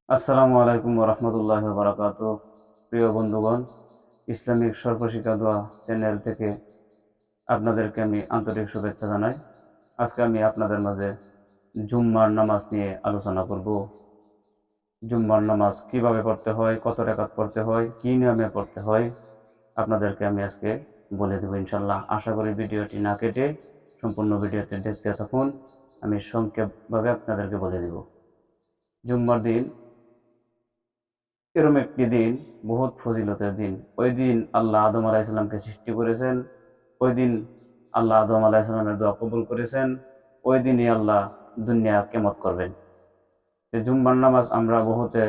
আসসালামু আলাইকুম রহমতুল্লাহ বারাকাত। প্রিয় বন্ধুগণ, ইসলামিক সর্বশিক্ষা দোয়া চ্যানেল থেকে আপনাদেরকে আমি আন্তরিক শুভেচ্ছা জানাই। আজকে আমি আপনাদের মাঝে জুম্মার নামাজ নিয়ে আলোচনা করব। জুম্মার নামাজ কিভাবে পড়তে হয়, কত রাকাত পড়তে হয়, কি নিয়মে পড়তে হয়, আপনাদেরকে আমি আজকে বলে দেবো ইনশাল্লাহ। আশা করি ভিডিওটি না কেটে সম্পূর্ণ ভিডিওটি দেখতে থাকুন। আমি সংক্ষেপভাবে আপনাদেরকে বলে দেব। জুম্মার দিন এরম একটি দিন, বহুত ফজিলতের দিন। ওই দিন আল্লাহ আদম আলাইসাল্লামকে সৃষ্টি করেছেন। ওই দিন আল্লাহ আদম আলাইসাল্লামের দোয়া কবুল করেছেন। ওই দিনই আল্লাহ দুনিয়া কেমত করবেন। যে জুম্মার নামাজ আমরা বহুতে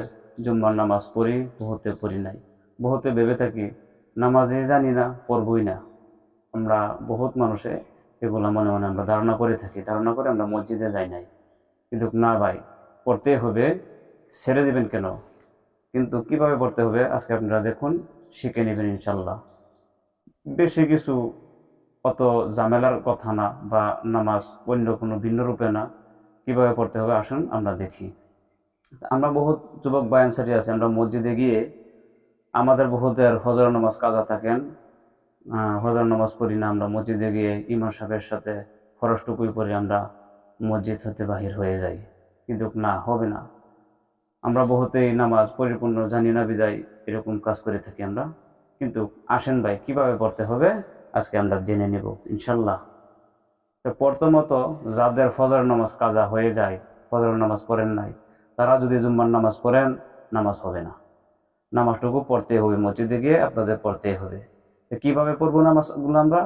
জুম্মার নামাজ পড়ি, বহুতে পড়ি নাই। বহুতে ভেবে থাকি নামাজই জানি না, পড়বই না। আমরা বহুত মানুষে এগুলা মনে মনে আমরা ধারণা করে থাকি, ধারণা করে আমরা মসজিদে যাই নাই। কিন্তু না ভাই, পড়তে হবে। ছেড়ে দিবেন কেন? কিন্তু কিভাবে পড়তে হবে আজকে আপনারা দেখুন, শিখে নেবেন ইনশাল্লাহ। বেশি কিছু অত ঝামেলার কথা না, বা নামাজ অন্য কোনো ভিন্ন রূপে না। কিভাবে পড়তে হবে আসুন আমরা দেখি। আমরা বহুত যুবক বায়ানসারি আছি, আমরা মসজিদে গিয়ে আমাদের বহুতের হজর নামাজ কাজা থাকেন। হজর নামাজ পড়ি না, আমরা মসজিদে গিয়ে ইমাম সাহেবের সাথে ফরজটুকুই পরে আমরা মসজিদ হতে বাহির হয়ে যাই। কিন্তু না, হবে না। আমরা বহুতেই নামাজ পরিপূর্ণ জানি না বিদায় এরকম কাজ করে থাকি আমরা। কিন্তু আসেন ভাই, কিভাবে পড়তে হবে আজকে আমরা জেনে নেব ইনশাল্লাহ। তো প্রথমত, যাদের ফজর নামাজ কাজা হয়ে যায়, ফজর নামাজ পড়েন নাই, তারা যদি জুম্মার নামাজ পড়েন, নামাজ হবে না। নামাজটুকু পড়তে হবে, মসজিদে গিয়ে আপনাদের পড়তে হবে। তো কিভাবে পড়বো নামাজগুলো আমরা?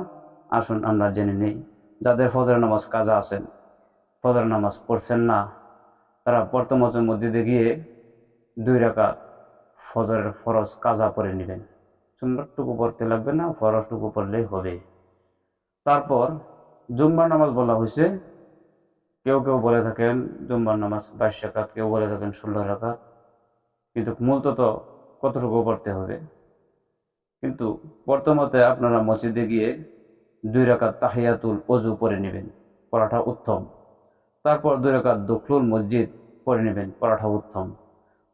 আসুন আমরা জেনে নেই। যাদের ফজর নামাজ কাজা আছেন, ফজর নামাজ পড়ছেন না, তারা প্রথমত মসজিদে গিয়ে 2 রাকাত ফজরের ফরজ কাজা পড়ে নেবেন। সুন্নতটুকু পড়তে লাগবে না, ফরজটুকু পড়লেই হবে। তারপর জুম্মার নামাজ বলা হয়েছে। কেউ কেউ বলে থাকেন জুম্মার নামাজ 22 রাকাত, কেউ বলে থাকেন 16 রাকাত। কিন্তু মূলত কতটুকু পড়তে হবে? কিন্তু প্রথমতে আপনারা মসজিদে গিয়ে 2 রাকাত তাহিয়াতুল অজু পড়ে নেবেন, পড়াটা উত্তম। তারপর 2 রাকাত দুখলুল মসজিদ পড়ে নেবেন, পড়াটা উত্তম।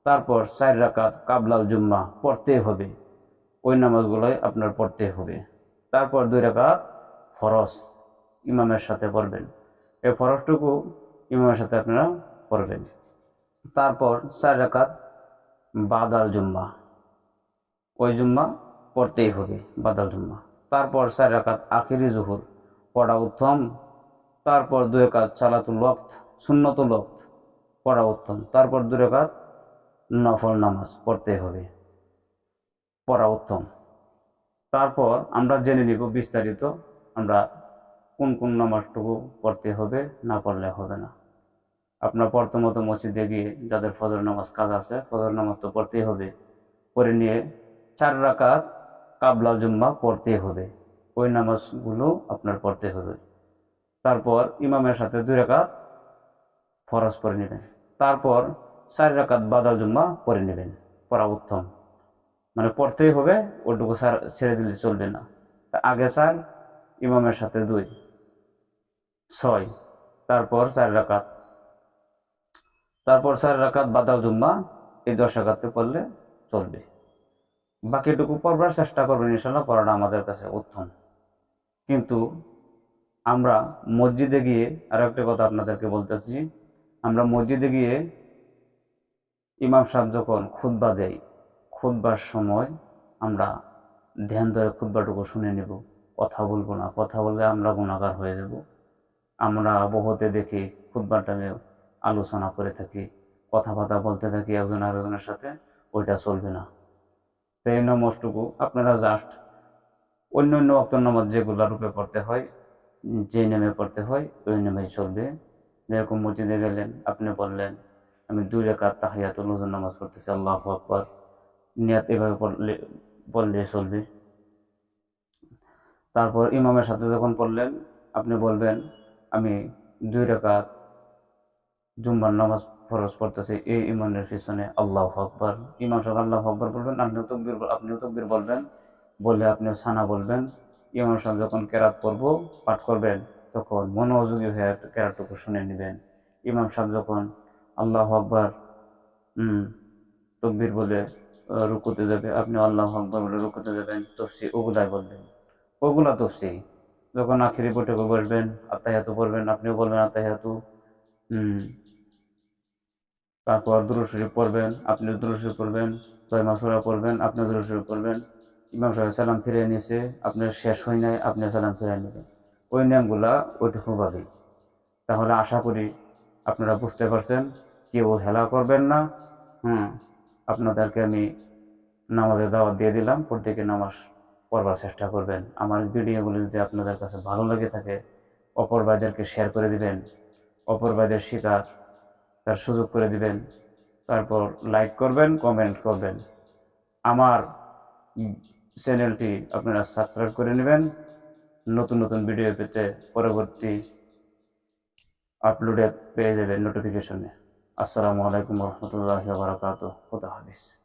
তারপর 4 রাকাত কাবলাল জুম্মা পড়তে হবে। ওই নামাজগুলোই আপনার পড়তে হবে। তারপর 2 রাকাত ফরজ ইমামের সাথে পড়বেন। এই ফরজটুকু ইমামের সাথে আপনারা পড়বেন। তারপর 4 রাকাত বাদাল জুম্মা, ওই জুম্মা পড়তেই হবে, বাদাল জুম্মা। তারপর 4 রাকাত আখিরি জুহুর পড়া উত্তম। তারপর 2 রাকাত সালাতুল ওয়াক্ত, সুন্নতুল ওয়াক্ত পড়া উত্তম। তারপর 2 রাকাত নফল নামাজ পড়তে হবে, পড়া উত্তম। তারপর আমরা জেনে নিব বিস্তারিত আমরা কোন কোন নামাজটুকু পড়তে হবে, না পড়লে হবে না। আপনার প্রথমত মসজিদে গিয়ে যাদের ফজর নামাজ কাজ আছে, ফজর নামাজ তো পড়তেই হবে। পড়ে নিয়ে 4 রাকাত কাবলা জুম্মা পড়তে হবে। ওই নামাজগুলো আপনার পড়তে হবে। তারপর ইমামের সাথে 2 রাকাত ফরজ পড়ে নেবেন। তারপর 4 রাকাত বাদাল জুম্মা পড়ে নেবেন, পড়া উত্তম। মানে পড়তেই হবে, ওটুকু ছেড়ে দিলে চলবে না। তা আগে 4, ইমামের সাথে 2, 6। তারপর 4 রাকাত, তারপর 4 রাকাত বাদাল জুম্মা। এই 10 রাকাতে পড়লে চলবে। বাকিটুকু পড়বার চেষ্টা করবেন ইনশাল্লাহ, পড়াটা আমাদের কাছে উত্তম। কিন্তু আমরা মসজিদে গিয়ে আরো একটা কথা আপনাদেরকে বলতেছি। আমরা মসজিদে গিয়ে ইমাম সাহেব যখন খুতবা দেয়, খুতবার সময় আমরা ধ্যান ধরে খুতবাটুকু শুনে নেব, কথা বলবো না। কথা বললে আমরা গুনাহগার হয়ে যাব। আমরা বহুতে দেখি খুতবার টাইমে আলোচনা করে থাকি, কথাবার্তা বলতে থাকি একজন আরেকজনের সাথে। ওইটা চলবে না। তো এই নামাজটুকু আপনারা জাস্ট অন্য অন্য ওয়াক্ত নামাজ যেগুলো রূপে পড়তে হয়, যে নেমে পড়তে হয় ওই নেমেই চলবে। যেরকম মসজিদে গেলেন, আপনি বললেন আমি 2 রাকাত তাহিয়াতুল ওযুর নামাজ পড়তেছি, আল্লাহু আকবার, নিয়াত এভাবে বললে চলবে। তারপর ইমামের সাথে যখন পড়লেন, আপনি বলবেন আমি 2 রাকাত জুম্মার নামাজ ফরজ পড়তেছি, এই ইমামের পিছনে আল্লাহু আকবার। ইমাম সাহেব আল্লাহু আকবার বলবেন, আপনিও তাকবীর বলবেন। বলে আপনিও সানা বলবেন। ইমাম সাহেব যখন কেরাত পড়ব, পাঠ করবেন, তখন মনোযোগী হয়ে কেরাতটুকু শুনে নেবেন। ইমাম সাহেব যখন আল্লাহু আকবার তকবীর বলে রুকুতে যাবে, আপনি আল্লাহু আকবার বলে রুকুতে যাবেন, তফসি ওগুলাই বলবেন, ওগুলা তফসি। যখন আখিরি বৈঠকে বসবেন, আত্তাহিয়াতু পড়বেন, আপনিও বলবেন আত্তাহিয়াতু। হুম। তারপর দুরূদ শরীফ পড়বেন, আপনিও দুরূদ শরীফ পড়বেন, কলেমা সূরা পড়বেন, আপনিও দুরূদ শরীফ পড়বেন। ইমাম সাহেব সালাম ফিরিয়ে নিয়েছে, আপনার শেষ হয় নাই, আপনিও সালাম ফিরিয়ে নেবেন। ওই নিয়মগুলা ওইটুকু ভাবেই। তাহলে আশা করি আপনারা বুঝতে পারছেন। কেউ হেলা করবেন না। হুম। আপনাদেরকে আমি নামাজের দাওয়াত দিয়ে দিলাম, প্রত্যেকে নামাজ পড়বার চেষ্টা করবেন। আমার ভিডিওগুলো যদি আপনাদের কাছে ভালো লেগে থাকে, অপর ভাইদেরকে শেয়ার করে দিবেন, অপর ভাইদের শিকার তার সুযোগ করে দিবেন। তারপর লাইক করবেন, কমেন্ট করবেন। আমার চ্যানেলটি আপনারা সাবস্ক্রাইব করে নেবেন, নতুন নতুন ভিডিও পেতে পরবর্তী আপলোডে পেয়ে যাবেন নোটিফিকেশনে। আসসালামু আলাইকুম রহমতুল্লাহি ওয়া বারাকাতুহু। খুদা হাফিজ।